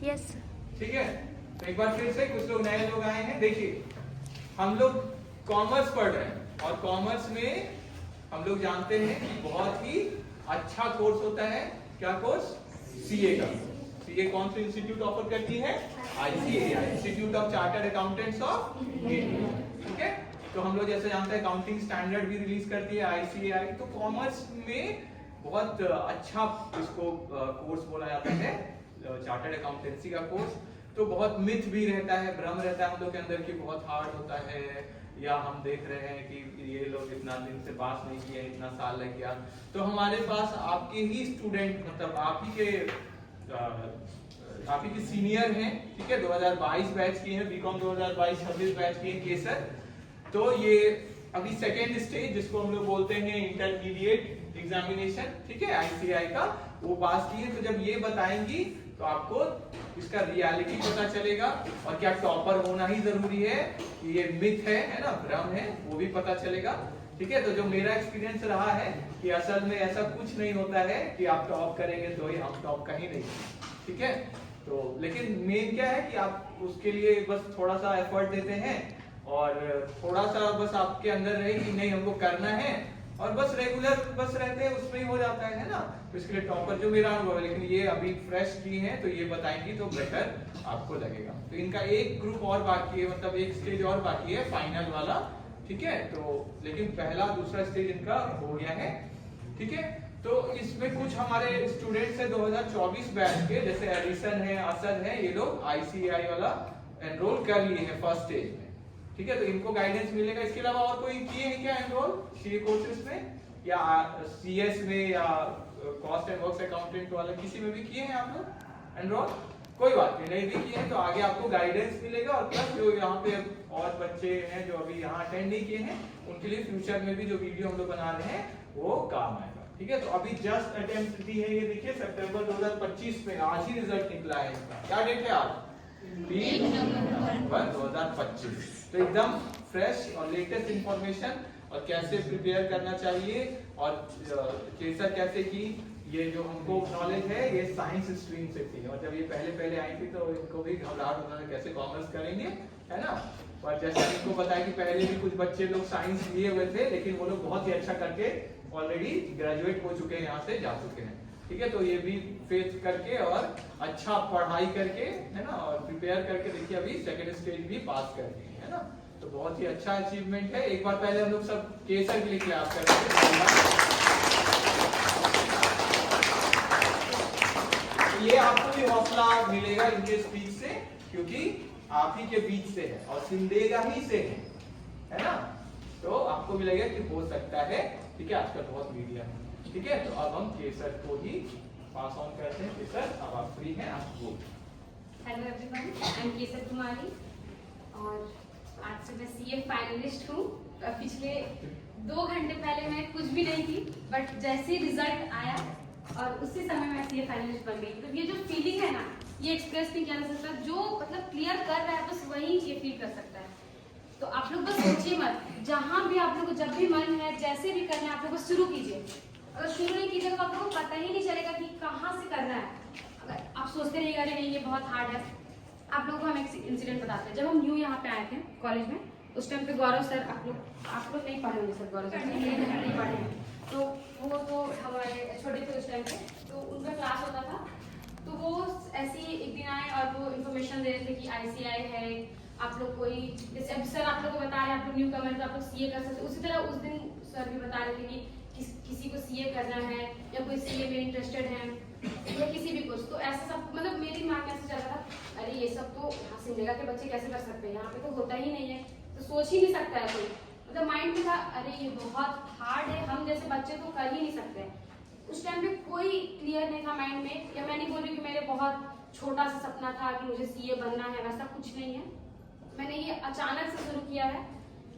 Yes. ठीक है, तो एक बार फिर से कुछ लोग नए लोग आए हैं। देखिए, हम लोग कॉमर्स पढ़ रहे हैं और कॉमर्स में हम लोग जानते हैं कि बहुत ही अच्छा कोर्स होता है। क्या कोर्स? सीए का। सीए कौन सी इंस्टीट्यूट ऑफर करती है? ICAI, institute of chartered accountants of India. ठीक है, तो हम लोग जैसे जानते हैं अकाउंटिंग स्टैंडर्ड भी रिलीज करती है आईसीएआई। तो कॉमर्स में बहुत अच्छा इसको कोर्स बोला जाता है, चार्टर्ड अकाउंटेंसी का कोर्स। तो बहुत मिथ भी रहता है, भ्रम रहता है हम लोग के अंदर कि बहुत हार्ड होता है, या हम देख रहे हैं कि ये लोग इतना दिन से पास नहीं किए, इतना साल लग गया। तो हमारे पास आपके ही स्टूडेंट, मतलब आप ही के सीनियर हैं, ठीक है, 2022 बैच की हैं, बीकॉम 2022-26 बैच की हैं, केसर। तो ये अभी सेकेंड स्टेज जिसको हम लोग बोलते हैं इंटरमीडिएट एग्जामिनेशन, ठीक है, आईसीएआई का, वो पास की है। तो जब ये बताएंगी तो आपको इसका रियलिटी पता चलेगा, और क्या टॉपर होना ही जरूरी है, ये मिथ है ना, भ्रम है, वो भी पता चलेगा। ठीक है, तो जो मेरा एक्सपीरियंस रहा है कि असल में ऐसा कुछ नहीं होता है कि आप टॉप करेंगे तो ही, हम टॉप कहीं नहीं। ठीक है, तो लेकिन मेन क्या है कि आप उसके लिए बस थोड़ा सा एफर्ट देते हैं, और थोड़ा सा बस आपके अंदर रहे कि नहीं हमको करना है, और बस रेगुलर बस रहते हैं, उसमें ही हो जाता है ना। तो इसके लिए टॉपर जो मेरा अनुभव है, लेकिन ये अभी फ्रेश की हैं तो ये बताएंगी तो बेटर आपको लगेगा। तो इनका एक ग्रुप और बाकी है, मतलब एक स्टेज और बाकी है, फाइनल वाला। ठीक है, तो लेकिन पहला दूसरा स्टेज इनका हो गया है। ठीक है, तो इसमें कुछ हमारे स्टूडेंट्स है 2024 बैच के, जैसे एडिसन है, असद है, ये लोग आईसीएआई वाला एनरोल कर लिए हैं फर्स्ट स्टेज में। ठीक है, तो इनको गाइडेंस मिलेगा। इसके अलावा और कोई किए हैं क्या एनरोल सीए कोर्सेज में, या सीएस में, या कॉस्ट एंड वर्क्स अकाउंटेंट वाला किसी में भी किए हैं आप लोग एनरोल? कोई बात नहीं भी किए हैं तो आगे आपको गाइडेंस मिलेगा, और प्लस जो यहाँ पे और बच्चे हैं जो अभी यहाँ अटेंड नहीं किए हैं, उनके लिए फ्यूचर में भी जो वीडियो हम लोग बना रहे हैं वो काम आएगा। ठीक है, तो अभी जस्ट अटेम्प्ट दी है, ये देखिए सितंबर 2025 में, आज ही रिजल्ट निकला है इसका। क्या डेट है आज? 3 नवंबर 2025। तो एकदम फ्रेश और लेटेस्ट इंफॉर्मेशन, और कैसे प्रिपेयर करना चाहिए, और केसर कैसे की, ये जो हमको नॉलेज है ये साइंस स्ट्रीम से थी, और जब ये पहले आई थी तो इनको भी घबराहट होता था कैसे कॉमर्स करेंगे, है ना। और जैसे इनको बताया कि पहले भी कुछ बच्चे लोग साइंस लिए हुए थे, लेकिन वो लोग बहुत ही अच्छा करके ऑलरेडी ग्रेजुएट हो चुके हैं, यहाँ से जा चुके हैं। ठीक है, तो ये भी फेस करके और अच्छा पढ़ाई करके, है ना, और प्रिपेयर करके देखिए अभी सेकेंड स्टेज भी पास कर दिए, है ना। तो बहुत ही अच्छा अचीवमेंट है। एक बार पहले हम लोग सब केसर के लिए क्लैप करेंगे। ये आपको भी हौसला मिलेगा इनके स्पीच से, क्योंकि आप ही के बीच से है और सिमडेगा ही से है ना। तो आपको भी लगेगा कि हो सकता है। ठीक है, आजकल बहुत मीडिया है। ठीक है, तो अब हम केसर को ही पास ऑन करते हैं। केसर, अब आप फ्री हैं, आप बोल। हेलो एवरीवन, आई एम केसर कुमारी, और आज से मैं सीए फाइनलिस्ट हूँ। पिछले 2 घंटे पहले मैं कुछ भी नहीं थी, बट जैसे रिजल्ट आया और उसी समय मैं सीए फाइनलिस्ट बन गई। तो ये जो फीलिंग है ना, ये एक्सप्रेस नहीं किया जा सकता। जो मतलब क्लियर कर रहा है बस वही ये फील कर सकता है। तो आप लोग बस सोचिए मत, जहाँ भी आप लोग को जब भी मन है, जैसे भी करना है, आप लोग बस शुरू कीजिए। अगर शुरू नहीं कीजिएगा तो आप लोग को पता ही नहीं चलेगा कि कहाँ से करना है। अगर आप सोचते रहिएगा अरे नहीं ये बहुत हार्ड है। आप लोगों को हम एक इंसिडेंट बताते हैं। जब हम न्यू यहाँ पे आए थे कॉलेज में, उस टाइम पे गौरव सर, आप लोग नहीं पढ़े होंगे सर, गौरव सर नहीं पढ़े हैं, तो वो तो हमारे छोटे थे उस टाइम पे, तो उनका क्लास होता था। तो वो ऐसे ही एक दिन आए और वो इन्फॉर्मेशन दे रहे थे कि आईसीआई है, आप लोग कोई, जैसे अब सर आप लोग को बता रहे हैं आप लोग न्यू कमर तो आप लोग सीए कर सकते। उसी तरह उस दिन सर भी बता रहे थे कि किसी को सीए करना है, या कोई सीए में इंटरेस्टेड है, या किसी भी कुछ। तो ऐसा सब, मतलब मेरी माँ कैसे चल रहा था, अरे ये सब तो सिमडेगा के बच्चे कैसे कर सकते हैं, यहाँ पे तो होता ही नहीं है, तो सोच ही नहीं सकता है कोई। मतलब माइंड में था अरे ये बहुत हार्ड है, हम जैसे बच्चे तो कर ही नहीं सकते। उस टाइम पे कोई क्लियर नहीं था माइंड में। या मैं नहीं बोल रही कि मेरे बहुत छोटा सा सपना था कि मुझे सीए बनना है, वैसा कुछ नहीं है। मैंने ये अचानक से शुरू किया है,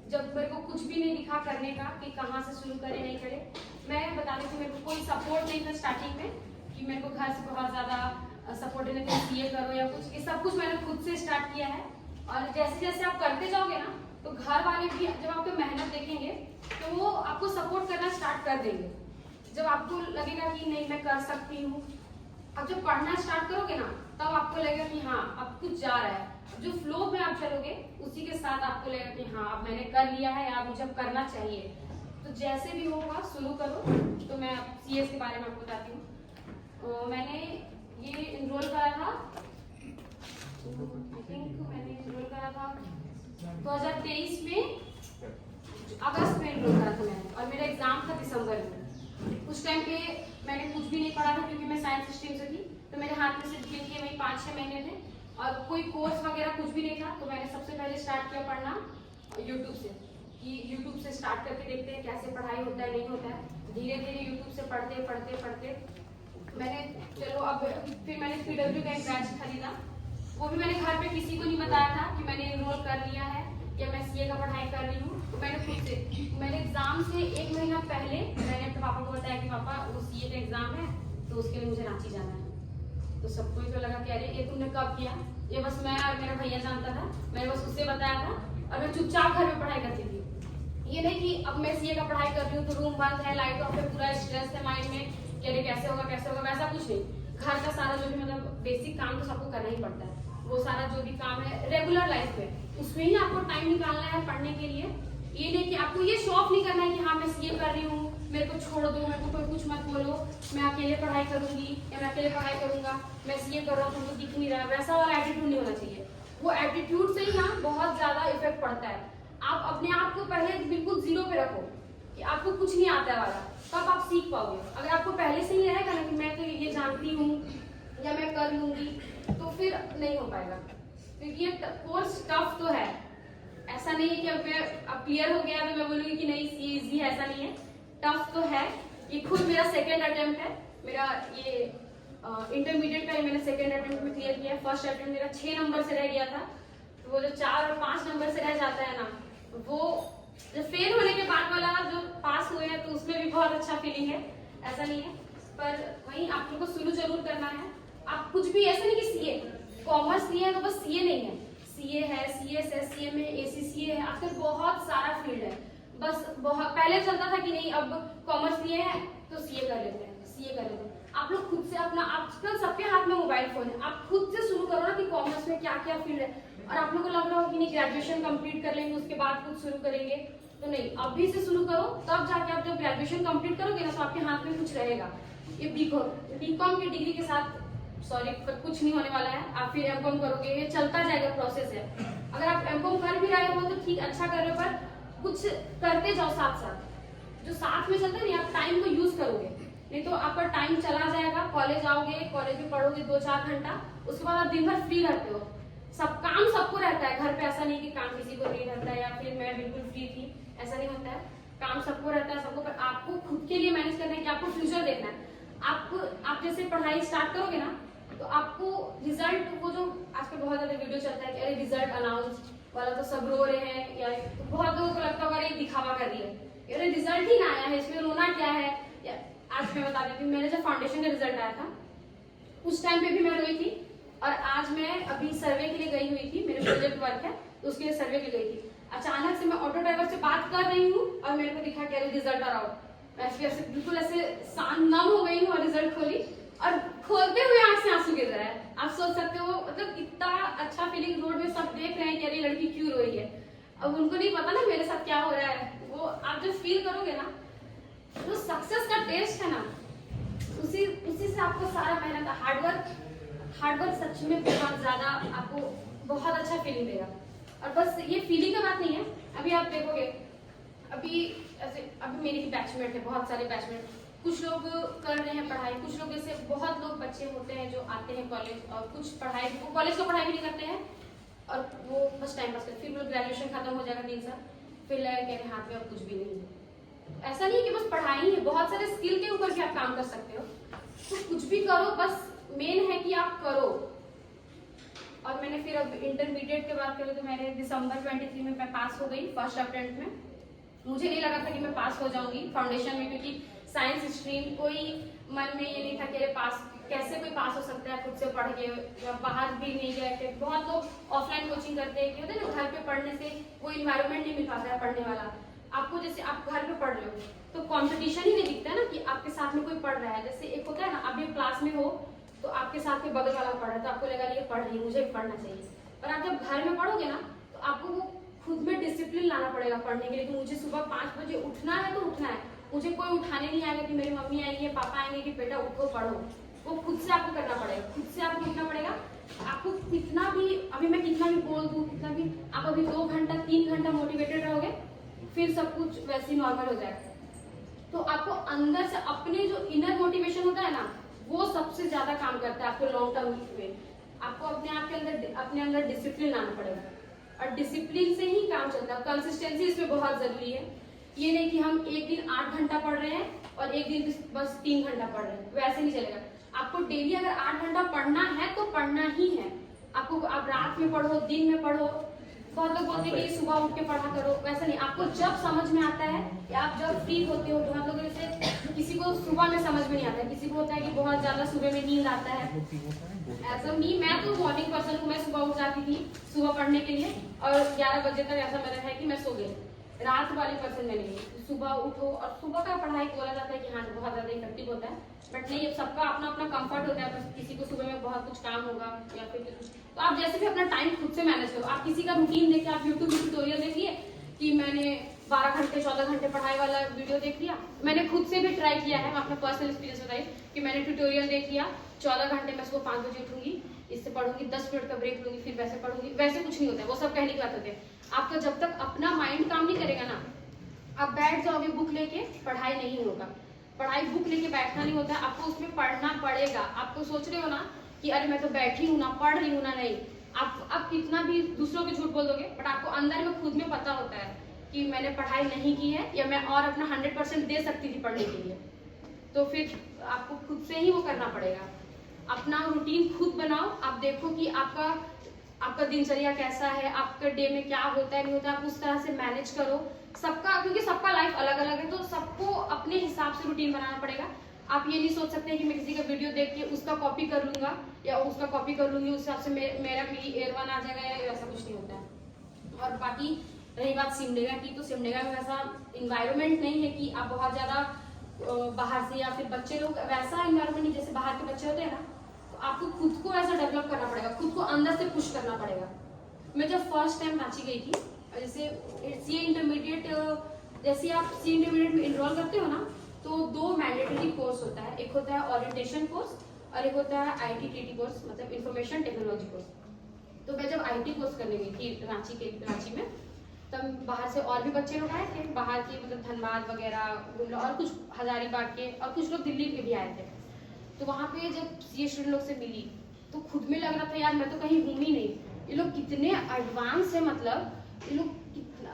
जब मेरे को कुछ भी नहीं दिखा करने का कि कहाँ से शुरू करे नहीं करे। मैं बता रही थी मेरे को कोई सपोर्ट नहीं था स्टार्टिंग में, कि मेरे को घर से बहुत ज़्यादा सपोर्ट नहीं था सीए करो या कुछ। ये सब कुछ मैंने खुद से स्टार्ट किया है, और जैसे जैसे आप करते जाओगे ना, तो घर वाले भी जब आपकी मेहनत देखेंगे तो वो आपको सपोर्ट करना स्टार्ट कर देंगे। जब आपको लगेगा कि नहीं मैं कर सकती हूँ, अब जब पढ़ना स्टार्ट करोगे ना, तब आपको आपको लगेगा कि हाँ अब कुछ जा रहा है, जो फ्लो में आप चलोगे उसी के साथ आपको लगेगा कि हाँ अब मैंने कर लिया है, अब मुझे करना चाहिए। तो जैसे भी होगा शुरू करो। तो मैं CS के बारे में आपको बताती हूँ। मैंने ये इनरोल करा था, आई थिंक मैंने इनरोल करा था 2023 में, अगस्त में इनरोल करा था मैंने, और मेरा एग्जाम था दिसंबर में। उस टाइम पे मैंने कुछ भी नहीं पढ़ा था क्योंकि मैं साइंस स्ट्रीम से थी, तो मेरे हाथ में सिर्फ ये वही 5-6 महीने थे और कोई कोर्स वगैरह कुछ भी नहीं था। तो मैंने सबसे पहले स्टार्ट किया पढ़ना यूट्यूब से, कि यूट्यूब से स्टार्ट करके देखते हैं कैसे पढ़ाई होता है नहीं होता है। धीरे धीरे यूट्यूब से पढ़ते पढ़ते पढ़ते मैंने चलो अब फिर मैंने PW का एक बैच खरीदा। वो भी मैंने घर पे किसी को नहीं बताया था कि मैंने इनरोल कर लिया है या मैं CA का पढ़ाई कर रही हूँ। तो मैंने खुद से, मैंने एग्जाम से 1 महीना पहले मैंने अपने पापा को बताया कि पापा वो CA का एग्जाम है तो उसके लिए मुझे रांची जाना है। तो सबको तो लगा कि अरे ये तुमने कब किया, ये बस मैं और मेरा भैया जानता था, मैंने बस उससे बताया था और मैं चुपचाप घर में पढ़ाई करती थी। ये नहीं कि अब मैं CA का पढ़ाई कर रही हूँ तो रूम बंद है, लाइट ऑफ है, पूरा स्ट्रेस है माइंड में कि अरे कैसे होगा वैसा कुछ नहीं। घर का सारा जो भी मतलब बेसिक काम तो सबको करना ही पड़ता है, वो सारा जो भी काम है रेगुलर लाइफ में उसमें ही आपको टाइम निकालना है पढ़ने के लिए। ये नहीं कि आपको ये शौक नहीं करना है कि हाँ मैं CA कर रही हूँ, मेरे को छोड़ दो, मेरे को कोई कुछ मत बोलो, मैं अकेले पढ़ाई करूंगी या मैं अकेले पढ़ाई करूंगा, मैं CA कर रहा हूँ तुमको दिख नहीं रहा, वैसा वाला एटीट्यूड नहीं होना चाहिए। वो एटीट्यूड से ही ना बहुत ज्यादा इफेक्ट पड़ता है। आप अपने आप को पहले बिल्कुल 0 पे रखो कि आपको कुछ नहीं आता है वाला, तब आप सीख पाओगे। अगर आपको पहले से ही रहेगा ना कि मैं तो ये जानती हूँ या मैं कर लूंगी, तो फिर नहीं हो पाएगा। क्योंकि ये कोर्स टफ तो है, ऐसा नहीं है कि अब क्लियर हो गया तो मैं बोलूंगी कि नहीं CA इजी है, ऐसा नहीं है, टफ तो है। ये खुद मेरा सेकेंड अटेम्प्ट है, मेरा ये इंटरमीडिएट का मैंने सेकेंड अटेम्प्ट में क्लियर किया। फर्स्ट अटेम्प्ट मेरा 6 नंबर से रह गया था, तो वो जो 4 और 5 नंबर से रह जाता है ना, वो जो फेल होने के बाद वाला जो पास हुए हैं तो उसमें भी बहुत अच्छा फीलिंग है, ऐसा नहीं है। पर वहीं आप लोग को शुरू जरूर करना है। आप कुछ भी ऐसा नहीं कि CA कॉमर्स लिए है तो बस CA नहीं है, CA है, CSS, CMA, ACCA है, आजकल बहुत सारा फील्ड है। बस बहुत पहले चलता था कि नहीं अब कॉमर्स लिए हैं तो CA कर लेते हैं, CA कर लेते हैं। आप लोग खुद से अपना, आजकल सबके हाथ में मोबाइल फोन है, आप खुद से शुरू करो ना कि कॉमर्स में क्या क्या फील्ड है। और आप लोग को लग रहा हो कि नहीं ग्रेजुएशन कंप्लीट कर लेंगे उसके बाद कुछ शुरू करेंगे, तो नहीं, अभी से शुरू करो, तब जाके आप जब ग्रेजुएशन कंप्लीट करोगे ना तो आपके हाथ में कुछ रहेगा। ये बीकॉम की डिग्री के साथ सॉरी कुछ नहीं होने वाला है। आप फिर M.Com करोगे, ये चलता जाएगा प्रोसेस है। अगर आप M.Com कर भी रहे हो तो ठीक, अच्छा कर रहे हो, पर कुछ करते जाओ साथ साथ। जो साथ में चलता है ना, आप टाइम को यूज करोगे, नहीं तो आपका टाइम चला जाएगा। कॉलेज आओगे, कॉलेज में पढ़ोगे 2-4 घंटा, उसके बाद आप दिन भर फ्री रहते हो। सब काम सबको रहता है घर पे, ऐसा नहीं कि काम किसी को नहीं रहता है या फिर मैं बिल्कुल फ्री थी, ऐसा नहीं होता है। काम सबको रहता है, सबको, पर आपको खुद के लिए मैनेज करना है कि आपको फ्यूचर देखना है। आप जैसे पढ़ाई स्टार्ट करोगे ना तो आपको रिजल्ट, वो जो आजकल बहुत ज्यादा वीडियो चलता है कि अरे रिजल्ट अनाउंस वाला तो सब रो रहे हैं, या तो बहुत लोगों को लगता होगा अरे दिखावा कर रही है, अरे रिजल्ट ही ना आया है इसमें रोना क्या है। या आज मैं बता देती हूँ, मेरे जब फाउंडेशन का रिजल्ट आया था उस टाइम पे भी मैं रोई थी, और आज मैं अभी सर्वे के लिए गई हुई थी, मेरे प्रोजेक्ट वर्क है तो उसके लिए सर्वे के लिए गई थी। अचानक से मैं ऑटो ड्राइवर से बात कर रही हूँ और मेरे को दिखा कि रिजल्ट आ रहा हो, ऐसे बिल्कुल ऐसे नम हो गई हूँ और रिजल्ट खोली और खोलते हुए आंख से आंसू गिर रहा है। आप सोच सकते हो मतलब इतना अच्छा फीलिंग, रोड में सब देख रहे हैं कि अरे लड़की क्यों रो रही है। अब उनको नहीं पता ना मेरे साथ क्या हो रहा है, वो आप जब फील करोगे ना, जो सक्सेस का टेस्ट है ना, उसी से आपको सारा मेहनत, हार्डवर्क सच में बहुत ज्यादा आपको बहुत अच्छा फीलिंग देगा। और बस ये फीलिंग का बात नहीं है, अभी आप देखोगे, अभी मेरे ही बैचमेट है, बहुत सारे बैचमेट, कुछ लोग कर रहे हैं पढ़ाई, कुछ लोग ऐसे बहुत लोग बच्चे होते हैं जो आते हैं कॉलेज और कुछ पढ़ाई, वो कॉलेज का पढ़ाई भी नहीं करते हैं और वो बस टाइम पास करते, फिर वो ग्रेजुएशन खत्म हो जाएगा 3 साल, फिर लगे कह रहे हाथ में अब कुछ भी नहीं है। ऐसा नहीं है कि बस पढ़ाई है, बहुत सारे स्किल के ऊपर भी आप काम कर सकते हो, तो कुछ भी करो, बस मेन है कि आप करो। और मैंने फिर अब इंटरमीडिएट के बात करूँ तो मैंने दिसंबर 23 में मैं पास हो गई फर्स्ट अटेम्प्ट में। मुझे नहीं लगा था कि मैं पास हो जाऊंगी फाउंडेशन में, क्योंकि साइंस स्ट्रीम, कोई मन में ये नहीं था कि पास कैसे कोई पास हो सकता है खुद से पढ़ के, या बाहर भी नहीं गए थे। बहुत लोग ऑफलाइन कोचिंग करते हैं, होता है ना, घर पे पढ़ने से कोई इन्वायरमेंट नहीं मिल पाता है पढ़ने वाला। आपको जैसे आप घर पे पढ़ रहे हो तो कंपटीशन ही नहीं दिखता है ना कि आपके साथ में कोई पढ़ रहा है। जैसे एक होता है ना, आप भी क्लास में हो तो आपके साथ में बगल वाला पढ़ रहा है तो आपको लगा ये पढ़ रही है, मुझे भी पढ़ना चाहिए। पर आप जब घर में पढ़ोगे ना तो आपको वो खुद में डिसिप्लिन लाना पड़ेगा पढ़ने के लिए कि मुझे सुबह 5 बजे उठना है तो उठना है। मुझे कोई उठाने नहीं आएगा कि मेरी मम्मी आएंगे, पापा आएंगे कि बेटा उठो पढ़ो। वो खुद से आपको करना पड़ेगा, खुद से आपको उठना पड़ेगा। आपको कितना भी, अभी मैं कितना भी बोल दूं, कितना भी आप अभी 2 घंटा 3 घंटा मोटिवेटेड रहोगे, फिर सब कुछ वैसे ही नॉर्मल हो जाएगा। तो आपको अंदर से अपने जो इनर मोटिवेशन होता है ना, वो सबसे ज्यादा काम करता है आपको लॉन्ग टर्म में। आपको अपने आप के अंदर, अपने अंदर डिसिप्लिन लाना पड़ेगा, और डिसिप्लिन से ही काम चलता है। कंसिस्टेंसी इसमें बहुत जरूरी है। ये नहीं कि हम एक दिन 8 घंटा पढ़ रहे हैं और एक दिन बस 3 घंटा पढ़ रहे हैं, वैसे नहीं चलेगा। आपको डेली अगर 8 घंटा पढ़ना है तो पढ़ना ही है आपको। आप रात में पढ़ो, दिन में पढ़ो। बहुत लोग बोलते हैं कि सुबह उठ के पढ़ा करो, वैसा नहीं। आपको जब समझ में आता है या आप जब फ्री होते हो, बहुत लोग जैसे किसी को सुबह में समझ में नहीं आता है, किसी को होता है कि बहुत ज्यादा सुबह में नींद आता है। ऐसा नहीं, मैं तो मॉर्निंग पर्सन हूँ, मैं सुबह उठ जाती थी सुबह पढ़ने के लिए, और 11 बजे तक ऐसा मेरा है कि मैं सो गई। रात वाली पर्सन में नहीं, सुबह उठो। और सुबह का पढ़ाई बोला जाता है कि हाँ बहुत ज्यादा इफेक्टिव होता है, बट नहीं, सबका अपना अपना कंफर्ट होता है। बस किसी को सुबह में बहुत कुछ काम होगा या फिर कुछ, तो आप जैसे भी अपना टाइम खुद से मैनेज करो। आप किसी का रूटीन देख के, आप यूट्यूब में ट्यूटोरियल देखिए कि मैंने 12 घंटे 14 घंटे पढ़ाई वाला वीडियो देख लिया। मैंने खुद से भी ट्राई किया है, मैं अपना पर्सनल एक्सपीरियंस बताई कि मैंने ट्यूटोरियल देख लिया, 14 घंटे मैं सुबह 5 बजे उठूंगी, इससे पढ़ूंगी, 10 मिनट का ब्रेक लूंगी, फिर वैसे पढ़ूंगी। वैसे कुछ नहीं होता है, वो सब कहने की बात होती है। आपका जब तक अपना माइंड काम नहीं करेगा ना, आप बैठ जाओगे बुक लेके, पढ़ाई नहीं होगा। पढ़ाई बुक लेके बैठना नहीं होता, आपको उसमें पढ़ना पड़ेगा। आप तो सोच रहे हो ना कि अरे मैं तो बैठी हूँ ना, पढ़ रही हूँ ना, नहीं। आप कितना भी दूसरों के झूठ बोल दोगे, बट आपको अंदर में खुद में पता होता है कि मैंने पढ़ाई नहीं की है, या मैं और अपना 100% दे सकती थी पढ़ने के लिए। तो फिर आपको खुद से ही वो करना पड़ेगा। अपना रूटीन खुद बनाओ। आप देखो कि आपका दिनचर्या कैसा है, आपके डे में क्या होता है नहीं होता है, आप उस तरह से मैनेज करो सबका, क्योंकि सबका लाइफ अलग अलग है, तो सबको अपने हिसाब से रूटीन बनाना पड़ेगा। आप ये नहीं सोच सकते कि मैं किसी का वीडियो देख के उसका कॉपी कर लूंगा या उसका कॉपी कर लूंगी, उस हिसाब से मेरी एयर 1 आ जाएगा, या ऐसा कुछ नहीं होता है। और बाकी रही बात सिमडेगा की, तो सिमडेगा में वैसा इन्वायरमेंट नहीं है कि आप बहुत ज्यादा बाहर से, या फिर बच्चे लोग वैसा इन्वायरमेंट नहीं जैसे बाहर के बच्चे होते हैं ना, तो आपको खुद को ऐसा डेवलप करना पड़ेगा, खुद को अंदर से पुश करना पड़ेगा। मैं जब फर्स्ट टाइम रांची गई थी, जैसे सीए इंटरमीडिएट, जैसे आप सीए इंटरमीडिएट में इनरोल करते हो ना, तो 2 मैंडेटरी कोर्स होता है। एक होता है ओरिएंटेशन कोर्स और एक होता है ITTT कोर्स, मतलब इंफॉर्मेशन टेक्नोलॉजी कोर्स। तो मैं जब IT कोर्स करने गई थी रांची में, तब बाहर से और भी बच्चे लोग आए थे, बाहर के, मतलब धनबाद वगैरह, और कुछ हजारीबाग के, और कुछ लोग दिल्ली के भी आए थे। तो वहाँ पे जब सीए स्टूडेंट लोग से मिली तो खुद में लग रहा था यार मैं तो कहीं हूँ ही नहीं, ये लोग कितने एडवांस है, मतलब ये लोग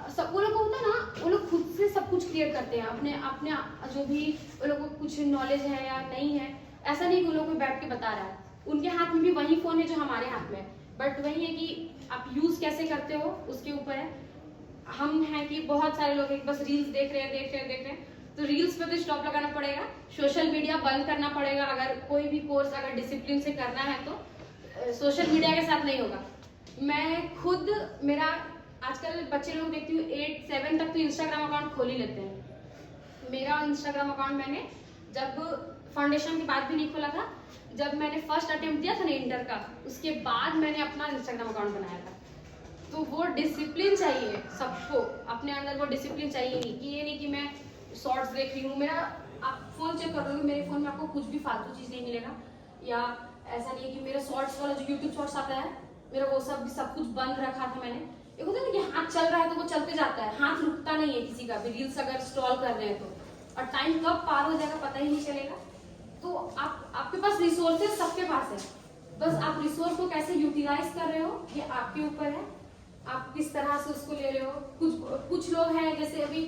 सब, वो लोग होता है ना, वो लोग खुद से सब कुछ क्लियर करते हैं, अपने अपने जो भी वो लोग को कुछ नॉलेज है या नहीं है, ऐसा नहीं कि उन लोग को बैठ के बता रहा है। उनके हाथ में भी वही फोन है जो हमारे हाथ में, बट वही है कि आप यूज कैसे करते हो उसके ऊपर है। हम हैं कि बहुत सारे लोग बस रील्स देख रहे हैं, तो रील्स पे तो स्टॉप लगाना पड़ेगा, सोशल मीडिया बंद करना पड़ेगा। अगर कोई भी कोर्स अगर डिसिप्लिन से करना है तो सोशल मीडिया के साथ नहीं होगा। मैं खुद, मेरा आजकल बच्चे लोग देखती हूँ 8-7 तक तो इंस्टाग्राम अकाउंट खोल ही लेते हैं। मेरा इंस्टाग्राम अकाउंट मैंने जब फाउंडेशन के बाद भी नहीं खोला था, जब मैंने फर्स्ट अटेम्प्ट दिया था ना इंटर का, उसके बाद मैंने अपना इंस्टाग्राम अकाउंट बनाया था। तो वो डिसिप्लिन चाहिए सबको, अपने अंदर वो डिसिप्लिन चाहिए नहीं कि ये नहीं कि मैं शॉर्ट्स देख रही हूँ, मेरा आप फोन चेक कर रहे हो, मेरे फोन में आपको कुछ भी फालतू चीज नहीं मिलेगा। या ऐसा नहीं है कि मेरा शॉर्ट्स वाला जो यूट्यूब शॉर्ट्स आता है, मेरा वो सब कुछ बंद रखा था मैंने। एक होता है ना कि हाथ चल रहा है तो वो चलते जाता है, हाथ रुकता नहीं है किसी का भी, रील्स अगर स्क्रॉल कर रहे हैं तो, और टाइम कब पार हो जाएगा पता ही नहीं चलेगा। तो आपके पास रिसोर्सेज सबके पास है, बस आप रिसोर्स को कैसे यूटिलाइज कर रहे हो ये आपके ऊपर है, आप किस तरह से उसको ले रहे हो। कुछ लोग हैं जैसे अभी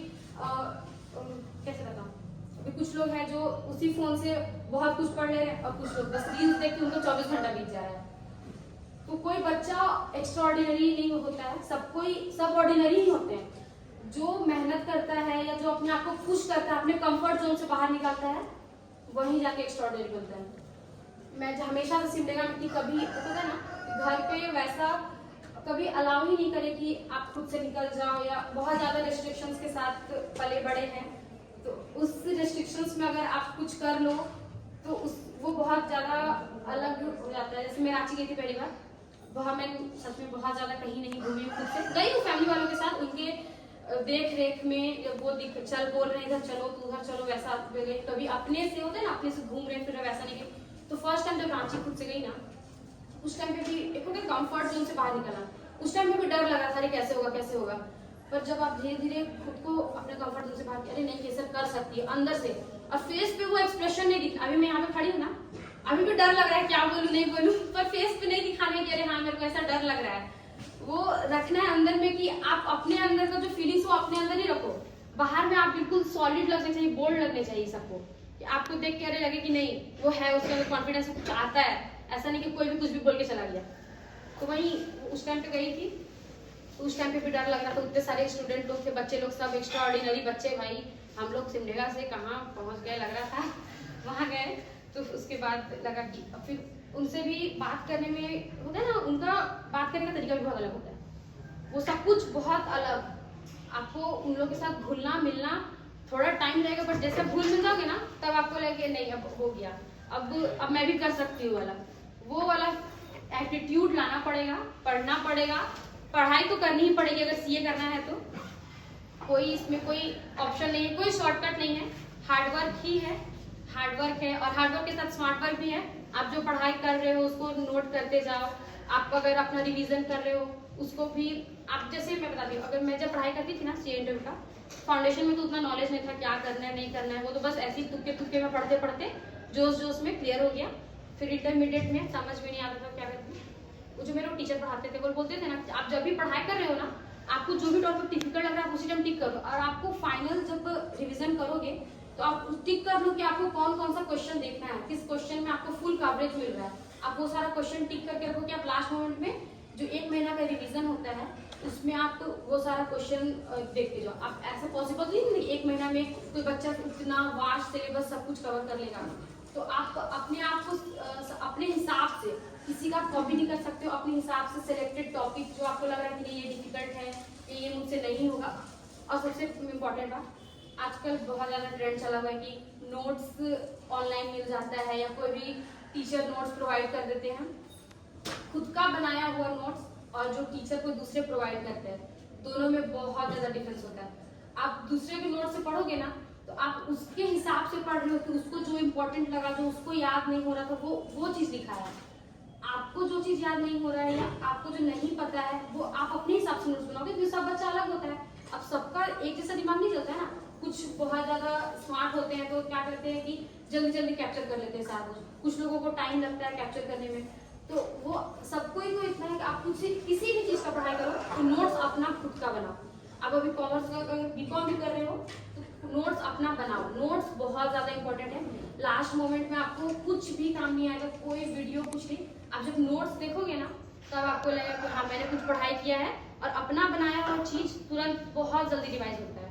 कैसे बताऊं, अभी कुछ लोग हैं जो उसी फोन से बहुत कुछ पढ़ ले रहे हैं, और कुछ लोग बस रील्स देख के उनको 24 घंटा बीत जा रहा है। तो कोई बच्चा एक्स्ट्रा ऑर्डिनरी नहीं होता है, सब ऑर्डिनरी ही होते हैं। जो मेहनत करता है या जो अपने आप को पुश करता है, अपने कंफर्ट जोन से बाहर निकालता है, वही जाके एक्स्ट्रा ऑर्डिनरी बनता है। मैं हमेशा से सिमडेगा में कभी होता है ना, घर पे वैसा कभी अलाउ ही नहीं करे कि आप खुद से निकल जाओ, या बहुत ज्यादा रेस्ट्रिक्शंस के साथ पले बड़े हैं, तो उस रेस्ट्रिक्शंस में अगर आप कुछ कर लो तो वो बहुत ज्यादा अलग हो जाता है। जैसे मैं रांची गई थी पहली बार, वहाँ मैं सच में बहुत ज़्यादा कहीं नहीं घूमी हूँ, खुद से गई हूँ फैमिली वालों के साथ, उनके देख रेख में। जब वो चल बोल रहे हैं इधर चलो तो उधर चलो, वैसा गई। कभी अपने से होता है ना, अपने से घूम रहे फिर वैसा नहीं गई। तो फर्स्ट टाइम जब रांची खुद से गई ना, उस टाइम पे भी एक होता है कंफर्ट जोन से बाहर निकलना, उस टाइम पे भी डर लगा था अरे कैसे होगा कैसे होगा। पर जब आप धीरे धीरे खुद को अपने कंफर्ट जोन से बाहर, अरे नहीं ये सब कर सकती है अंदर से, और फेस पे वो एक्सप्रेशन नहीं दिखा। अभी मैं यहाँ पे खड़ी हूँ ना, अभी भी डर लग रहा है क्या बोलूँ नहीं बोलूँ, पर फेस पे नहीं दिखाने की अरे हाँ मेरे को ऐसा डर लग रहा है। वो रखना है अंदर में कि आप अपने अंदर का जो फीलिंग्स हो अपने अंदर ही रखो। बाहर में आप बिल्कुल सॉलिड लगने चाहिए, बोल्ड लगने चाहिए सबको, कि आपको देख के अरे लगे कि नहीं वो है, उसके अंदर कॉन्फिडेंस कुछ आता है, ऐसा नहीं कि कोई भी कुछ भी बोल के चला गया। तो वहीं उस टाइम पे गई थी, तो उस टाइम पे भी डर लग रहा था। उतने सारे स्टूडेंट लोग थे, बच्चे लोग सब एक्स्ट्रा ऑर्डिनरी बच्चे, भाई हम लोग सिमडेगा से कहाँ पहुँच गए लग रहा था। वहाँ गए तो उसके बाद लगा कि फिर उनसे भी बात करने में होता है ना, उनका बात करने का तरीका भी बहुत अलग होता है, वो सब कुछ बहुत अलग। आपको उन लोगों के साथ घुलना मिलना थोड़ा टाइम लगेगा, बट जैसे घुल मिल जाओगे ना तब आपको लगे नहीं अब हो गया, अब मैं भी कर सकती हूँ वाला, वो वाला एटीट्यूड लाना पड़ेगा, पढ़ना पड़ेगा। पढ़ाई तो करनी ही पड़ेगी अगर सीए करना है तो, कोई इसमें कोई ऑप्शन नहीं है, कोई शॉर्टकट नहीं है, हार्डवर्क ही है। हार्डवर्क है और हार्डवर्क के साथ स्मार्ट वर्क भी है। आप जो पढ़ाई कर रहे हो उसको नोट करते जाओ, आप अगर अपना रिवीजन कर रहे हो उसको भी आप, जैसे मैं बताती हूँ, अगर मैं जब पढ़ाई करती थी ना सी इंटरव्यू का, फाउंडेशन में तो उतना नॉलेज नहीं था क्या करना है नहीं करना है, वो तो बस ऐसे ही तुक्के तुक्के में पढ़ते पढ़ते जोश जोश में क्लियर हो गया। फिर इंटरमीडिएट में समझ में नहीं आता था क्या करती। वो जो मेरे टीचर पढ़ाते थे वो बोलते थे ना, आप जब भी पढ़ाई कर रहे हो ना, आपको जो भी टॉपिक डिफिकल्ट लग रहा है आप उसी टाइम टिक करो, और आपको फाइनल जब रिवीजन करोगे तो आप टिक कर लो कि आपको कौन कौन सा क्वेश्चन देखना है, किस क्वेश्चन में आपको फुल कवरेज मिल रहा है। आप वो सारा क्वेश्चन टिक करके रखो कि आप लास्ट मोमेंट में जो 1 महीना का रिवीजन होता है उसमें आप वो सारा क्वेश्चन देखते जाओ। आप ऐसा पॉसिबल नहीं 1 महीना में कोई बच्चा उतना वास्ट सिलेबस सब कुछ कवर कर लेगा। तो आप अपने आप को अपने हिसाब से, किसी का कॉपी नहीं कर सकते हो, अपने हिसाब से सिलेक्टेड टॉपिक जो आपको लग रहा है कि नहीं ये डिफिकल्ट है, ये मुझसे नहीं होगा। और सबसे इम्पोर्टेंट बात, आजकल बहुत ज़्यादा ट्रेंड चला हुआ है कि नोट्स ऑनलाइन मिल जाता है या कोई भी टीचर नोट्स प्रोवाइड कर देते हैं। खुद का बनाया हुआ नोट्स और जो टीचर को दूसरे प्रोवाइड करते हैं, दोनों में बहुत ज़्यादा डिफरेंस होता है। आप दूसरे के नोट से पढ़ोगे ना तो आप उसके हिसाब से पढ़ रहे हो कि उसको जो इम्पोर्टेंट लगा, जो उसको याद नहीं हो रहा था वो चीज़ लिखा है। आपको जो चीज़ याद नहीं हो रहा है या आपको जो नहीं पता है वो आप अपने हिसाब से नोट्स बनाओगे, क्योंकि सब बच्चा अलग होता है। अब सबका एक जैसा दिमाग नहीं चलता है ना, कुछ बहुत ज़्यादा स्मार्ट होते हैं तो क्या करते हैं कि जल्दी जल्दी कैप्चर कर लेते हैं सारा कुछ लोगों को टाइम लगता है कैप्चर करने में। तो वो सबको ही तो इतना है कि आप खुद से किसी भी चीज़ का पढ़ाई करो तो नोट्स अपना खुद का बनाओ। आप अभी कॉमर्स का अगर बीकॉम भी कर रहे हो तो नोट्स अपना बनाओ। नोट्स बहुत ज़्यादा इंपॉर्टेंट है। लास्ट मोमेंट में आपको कुछ भी काम नहीं आएगा, कोई वीडियो कुछ नहीं। आप जब नोट्स देखोगे ना तब आपको लगेगा कि हाँ मैंने कुछ पढ़ाई किया है, और अपना बनाया हुआ चीज़ तुरंत बहुत जल्दी रिवाइज होता है।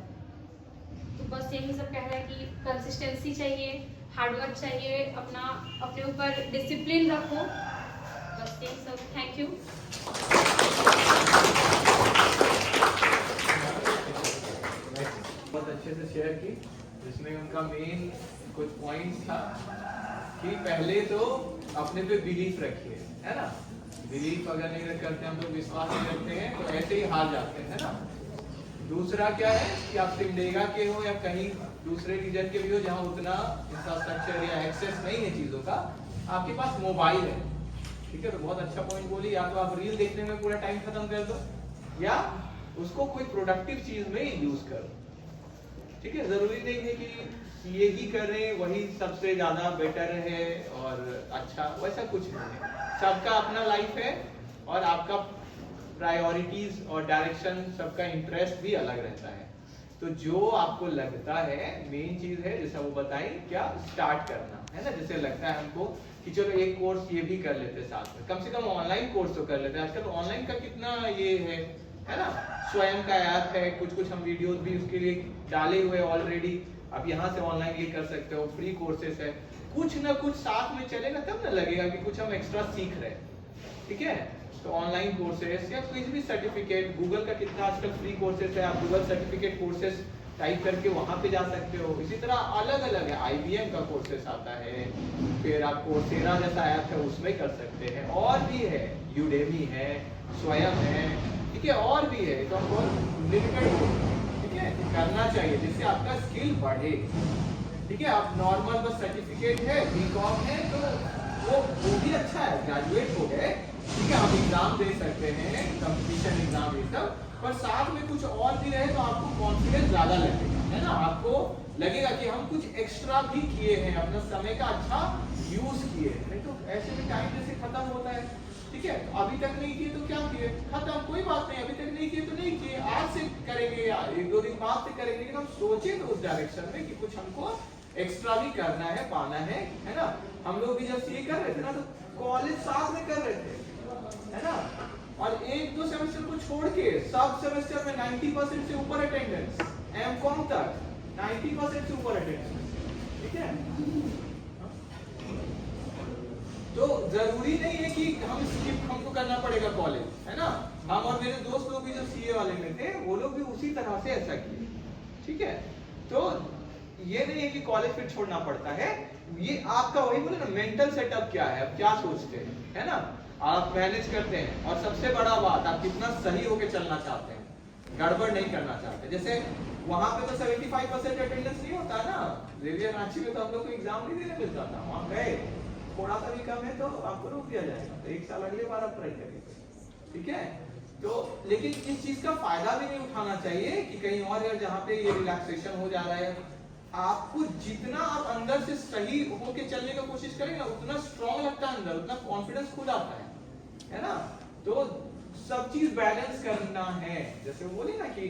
तो बस यही सब कह रहा है कि कंसिस्टेंसी चाहिए, हार्डवर्क चाहिए, अपने ऊपर डिसिप्लिन रखो, बस यही सब। Thank you. बहुत अच्छे से शेयर की, जिसमें उनका मेन कुछ पॉइंट्स था कि पहले तो अपने पे बिलीफ रखिए, है ना। बिलीफ अगर नहीं करते हम लोग, विश्वास नहीं रखते हैं तो ऐसे ही हार जाते हैं, है ना। दूसरा क्या है कि आप सिमडेगा के हो या कहीं दूसरे रीजन के भी हो जहाँ उतना इंफ्रास्ट्रक्चर या एक्सेस नहीं है चीज़ों का, आपके पास मोबाइल है, ठीक है। तो बहुत अच्छा पॉइंट बोली, या तो आप रील देखने में पूरा टाइम खत्म कर दो या उसको कोई प्रोडक्टिव चीज में यूज करो, ठीक है। जरूरी नहीं है कि ये ही करें वही सबसे ज्यादा बेटर है और अच्छा, वैसा कुछ नहीं है। सबका अपना लाइफ है और आपका प्रायोरिटीज और डायरेक्शन, सबका इंटरेस्ट भी अलग रहता है। तो जो आपको लगता है, मेन चीज है जैसा वो बताई, क्या स्टार्ट करना है ना। जैसे लगता है हमको कि चलो एक कोर्स ये भी कर लेते साथ में, कम से कम ऑनलाइन कोर्स तो कर लेते हैं। आजकल ऑनलाइन का कितना ये है ना, स्वयं का ऐप है, कुछ हम वीडियोस भी उसके लिए डाले हुए ऑलरेडी, आप यहाँ से ऑनलाइन ये कर सकते हो, फ्री कोर्सेस है। कुछ ना कुछ साथ में चलेगा तब ना लगेगा कि कुछ हम एक्स्ट्रा सीख रहे हैं, ठीक है। तो ऑनलाइन कोर्सेस या कोई भी सर्टिफिकेट, गूगल का कितना आजकल फ्री कोर्सेस है, आप गूगल सर्टिफिकेट कोर्सेस टाइप करके वहां पे जा सकते हो। इसी तरह अलग अलग है, IBM का कोर्सेस आता है, फिर आप कोर्सेरा जैसा ऐप है उसमें कर सकते हैं, और भी है, यूडेमी है, स्वयं है, ठीक है, और भी है। तो हमको लिमिटेड, ठीक है, करना चाहिए जिससे आपका स्किल बढ़े। ठीक है, आप नॉर्मल बस सर्टिफिकेट है, बीकॉम है, तो वो भी अच्छा है, ग्रेजुएट हो गए, ठीक है, आप एग्जाम दे सकते हैं, कंपटीशन एग्जाम ये सब, पर साथ में कुछ और भी रहे तो आपको कॉन्फिडेंस ज्यादा लगेगा, है ना, आपको लगेगा कि हम कुछ एक्स्ट्रा भी किए हैं, अपना समय का अच्छा यूज किए। नहीं तो ऐसे में टाइम जैसे खत्म होता है, ठीक है, तो अभी तक नहीं किए तो क्या किए, खत्म, कोई बात नहीं, अभी तक नहीं किए तो नहीं किए, आज से करेंगे या 1-2 दिन बाद से करेंगे, लेकिन हम सोचे तो उस डायरेक्शन में कि कुछ हमको एक्स्ट्रा भी करना है, पाना है ना। हम लोग भी जब सीए कर रहे थे ना, तो कॉलेज साथ में कर रहे थे, है ना, और 1-2 सेमेस्टर को छोड़ के सब सेमेस्टर में 90% से ऊपर अटेंडेंस, एमकॉम तक 90% से ऊपर अटेंडेंस, ठीक है। तो जरूरी नहीं है कि हम स्किप हमको करना पड़ेगा कॉलेज, है ना। हम और मेरे दोस्त लोग भी जो सीए वाले में थे, वो लोग भी उसी तरह से ऐसा किए, ठीक है। तो ये नहीं है कि कॉलेज फिर छोड़ना पड़ता है, ये आपका वही बोले ना, मेंटल सेटअप क्या है, आप क्या सोचते हैं, है ना, आप मैनेज करते हैं, और सबसे बड़ा बात आप कितना सही होके चलना चाहते हैं, गड़बड़ नहीं करना चाहते। जैसे वहां पे तो 75% अटेंडेंस नहीं होता ना, रेडियो रांची में तो हम लोग को एग्जाम नहीं देने मिलता था, वहां गए थोड़ा सा भी कम है तो आपको रोक दिया जाएगा, तो 1 साल अगले बार आप ट्राई करिए, ठीक है। तो लेकिन इस चीज का फायदा भी नहीं उठाना चाहिए कि कहीं और यार जहाँ पे ये रिलैक्सेशन हो जा रहा है, आपको जितना आप अंदर से सही होके चलने का कोशिश करेंगे उतना स्ट्रॉन्ग लगता है अंदर, उतना कॉन्फिडेंस खुद आता है ना। तो सब चीज बैलेंस करना है, जैसे वो बोले ना कि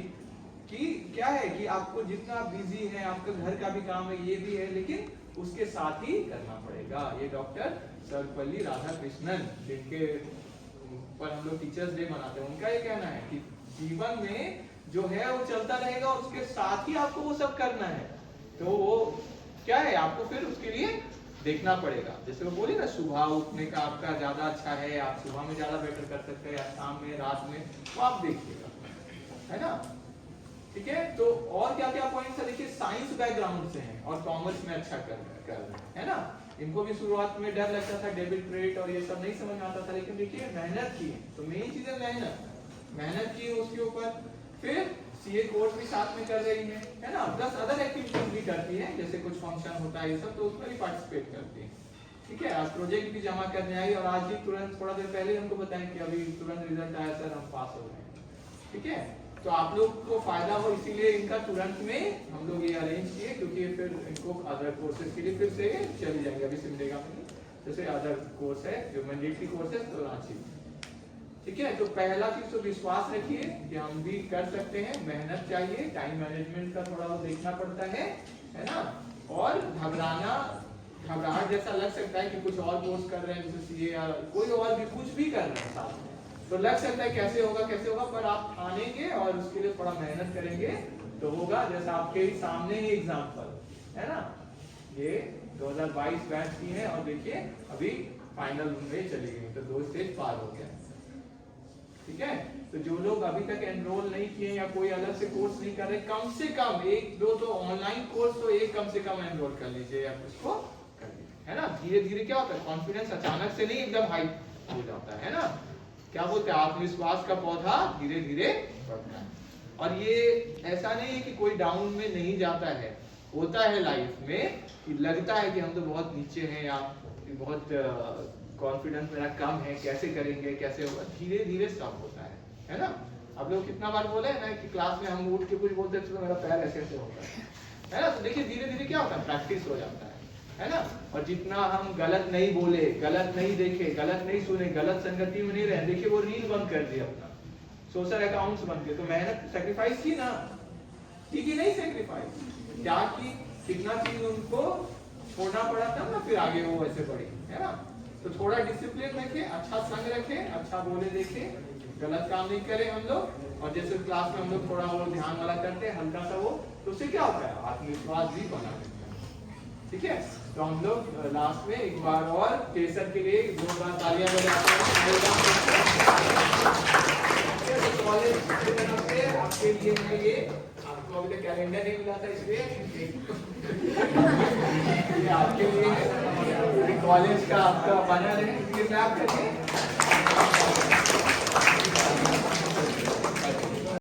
क्या है कि आपको जितना बिजी है, आपका घर का भी काम है, ये भी है, लेकिन उसके साथ ही करना पड़ेगा। ये डॉक्टर सर्वपल्ली राधाकृष्णन, जिनके पर हम लोग टीचर्स डे मनाते हैं, उनका ये कहना है कि जीवन में जो है वो चलता रहेगा और उसके साथ ही आपको वो सब करना है। तो वो क्या है, आपको फिर उसके लिए देखना पड़ेगा। जैसे वो बोले ना, सुबह उठने का आपका ज्यादा अच्छा है, आप सुबह में ज्यादा बेटर कर सकते हैं, या शाम में, रात में, वो आप देखिएगा, है ना, ठीक है। तो और क्या क्या पॉइंट्स है, देखिए साइंस बैकग्राउंड से हैं और कॉमर्स में अच्छा कर रहे हैं, है ना। इनको भी शुरुआत में डर लगता था, डेबिट क्रेडिट और ये सब नहीं समझ में आता था, लेकिन देखिए मेहनत की है, तो मेन चीज है मेहनत की है उसके ऊपर। फिर सीए कोर्स भी साथ में कर रही है ना, प्लस अदर एक्टिविटीज भी करती है, जैसे कुछ फंक्शन होता है ये सब, तो उसमें भी पार्टिसिपेट करती है, ठीक है। आज प्रोजेक्ट भी जमा करने आई, और आज भी तुरंत थोड़ा देर पहले हमको बताएं कि अभी तुरंत रिजल्ट आया सर, हम पास हो गए, ठीक है। तो आप लोग को फायदा हो इसीलिए इनका तुरंत में हम लोग ये अरेंज किए, क्योंकि फिर इनको अदर कोर्सेज के लिए फिर से चली जाएंगे, अभी सिमडेगा में जैसे अदर कोर्स है जो मैंडेटरी कोर्स है, तो रांची, ठीक है। तो पहला चीज तो विश्वास रखिए कि हम भी कर सकते हैं, मेहनत चाहिए, टाइम मैनेजमेंट का थोड़ा वो देखना पड़ता है ना। और घबराहट जैसा लग सकता है कि कुछ और कोर्स कर रहे हैं, जैसे सीए या कोई और भी कुछ भी कर रहे हैं साथ में, तो लग सकता है कैसे होगा, पर आप ठानेंगे और उसके लिए थोड़ा मेहनत करेंगे तो होगा। जैसा आपके सामने ही एग्जांपल है ना, ये 2022 बैच की है, और देखिए अभी फाइनल में चली गई, तो 2 स्टेज पार हो गया, ठीक है। तो जो लोग अभी तक एनरोल नहीं किए या कोई अलग से कोर्स नहीं कर रहे, कम से कम 1-2 तो ऑनलाइन कोर्स तो एक कम से कम एनरोल कर लीजिए, या उसको कर लीजिए, है ना। धीरे धीरे क्या होता है, कॉन्फिडेंस अचानक से नहीं एकदम हाई हो जाता है ना, क्या बोलते हैं, आत्मविश्वास का पौधा धीरे धीरे बढ़ता है। और ये ऐसा नहीं है कि कोई डाउन में नहीं जाता है, होता है लाइफ में कि लगता है कि हम तो बहुत नीचे हैं, या बहुत कॉन्फिडेंस मेरा कम है, कैसे करेंगे, कैसे होगा, धीरे धीरे सब होता है ना। अब लोग कितना बार बोले ना कि क्लास में हम उठ के कुछ बोलते तो मेरा पैर ऐसे ऐसे होता है ना। तो देखिए धीरे धीरे क्या होता है, प्रैक्टिस हो जाता है ना। और जितना हम गलत नहीं बोले, गलत नहीं देखे, गलत नहीं सुने, गलत संगति में नहीं रहे, देखिए वो रील बंद कर दिया अपना, सोशल अकाउंट्स बन गए, तो मेहनत सैक्रिफाइस की ना, की कि नहीं सैक्रिफाइस, क्या की, कितना चीज उनको छोड़ना पड़ा था ना, फिर आगे वो ऐसे बढ़ी, है ना। तो थोड़ा डिसिप्लिन रखे, अच्छा संग रखे, अच्छा बोले देखे, गलत काम नहीं करें हम लोग। और जैसे क्लास में हम लोग थोड़ा वो ध्यान वाला करते हैं, हल्का सा वो, तो उससे क्या होता है, आत्मविश्वास भी बना रहता है, ठीक है। तो हम लोग लास्ट में एक बार और केसर के लिए 2 बार तालियां बजाते हैं। कॉलेज की तरफ से आपके लिए है ये, आपको अभी तक कैलेंडर नहीं मिला था इसलिए ये आपके लिए है, कॉलेज का आपका बैनर है, इसलिए क्लैप करिए।